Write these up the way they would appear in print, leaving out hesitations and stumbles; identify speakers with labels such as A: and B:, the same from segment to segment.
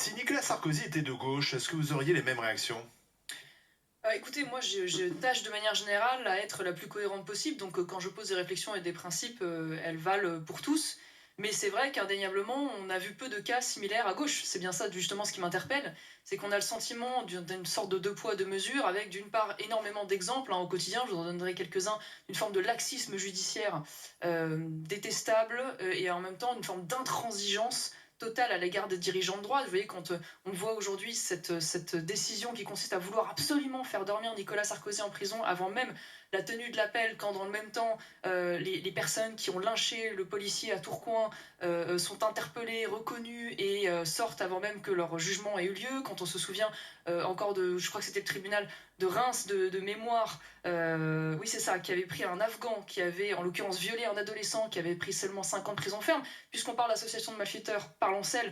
A: Si Nicolas Sarkozy était de gauche, est-ce que vous auriez les mêmes réactions?
B: Écoutez, moi, je tâche de manière générale à être la plus cohérente possible. Donc, quand je pose des réflexions et des principes, elles valent pour tous. Mais c'est vrai qu'indéniablement, on a vu peu de cas similaires à gauche. C'est bien ça, justement, ce qui m'interpelle. C'est qu'on a le sentiment d'une sorte de deux poids, deux mesures, avec d'une part énormément d'exemples au quotidien. Je vous en donnerai quelques-uns, d'une forme de laxisme judiciaire détestable et en même temps une forme d'intransigeance totale à l'égard des dirigeants de droite. Vous voyez, quand on voit aujourd'hui cette décision qui consiste à vouloir absolument faire dormir Nicolas Sarkozy en prison avant même la tenue de l'appel, quand dans le même temps les personnes qui ont lynché le policier à Tourcoing sont interpellées, reconnues et sortent avant même que leur jugement ait eu lieu. Quand on se souvient encore de, je crois que c'était le tribunal de Reims de mémoire, oui c'est ça, qui avait pris un Afghan qui avait en l'occurrence violé un adolescent, qui avait pris seulement 5 ans de prison ferme. Puisqu'on parle d'association de malfaiteurs, parlons celle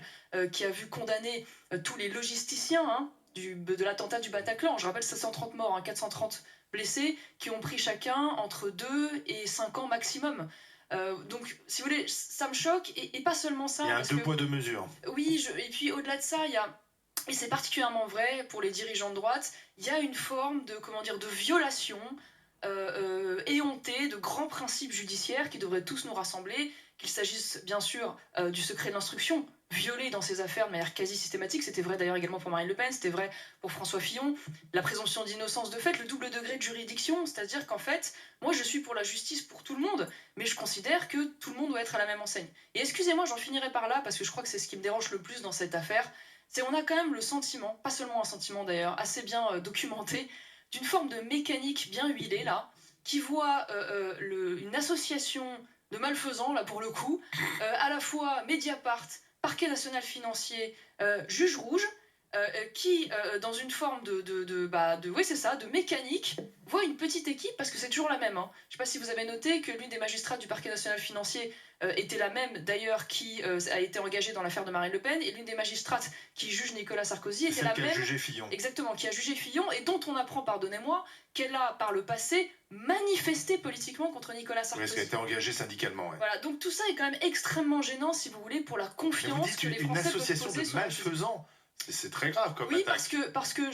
B: qui a vu condamner tous les logisticiens de l'attentat du Bataclan. Je rappelle 530 morts, 430 blessés, qui ont pris chacun entre 2 et 5 ans maximum. Donc, si vous voulez, ça me choque, et pas seulement ça.
A: Il y a un deux poids, deux mesures.
B: Oui, et puis au-delà de ça, il y a, et c'est particulièrement vrai pour les dirigeants de droite, il y a une forme de, comment dire, de violation éhontée de grands principes judiciaires qui devraient tous nous rassembler, qu'il s'agisse bien sûr du secret de l'instruction, violé dans ces affaires de manière quasi systématique. C'était vrai d'ailleurs également pour Marine Le Pen, c'était vrai pour François Fillon. La présomption d'innocence de fait, le double degré de juridiction, c'est-à-dire qu'en fait, moi je suis pour la justice pour tout le monde, mais je considère que tout le monde doit être à la même enseigne. Et excusez-moi, j'en finirai par là, parce que je crois que c'est ce qui me dérange le plus dans cette affaire, c'est on a quand même le sentiment, pas seulement un sentiment d'ailleurs, assez bien documenté, d'une forme de mécanique bien huilée là, qui voit une association de malfaisants, là pour le coup, à la fois Mediapart, Parquet national financier, Juge rouge, qui, dans une forme oui, c'est ça, de mécanique, voit une petite équipe, parce que c'est toujours la même. Je ne sais pas si vous avez noté que l'une des magistrates du parquet national financier était la même, d'ailleurs, qui a été engagée dans l'affaire de Marine Le Pen, et l'une des magistrates qui juge Nicolas Sarkozy était la même.
A: Qui a jugé Fillon.
B: Exactement, qui a jugé Fillon, et dont on apprend, pardonnez-moi, qu'elle a, par le passé, manifesté politiquement contre Nicolas Sarkozy.
A: Oui, parce qu'elle était engagée syndicalement. Ouais.
B: Voilà, donc tout ça est quand même extrêmement gênant, si vous voulez, pour la confiance que les Français peuvent poser sur la justice.
A: Une association de malfaisants, c'est très grave comme
B: oui,
A: attaque.
B: parce que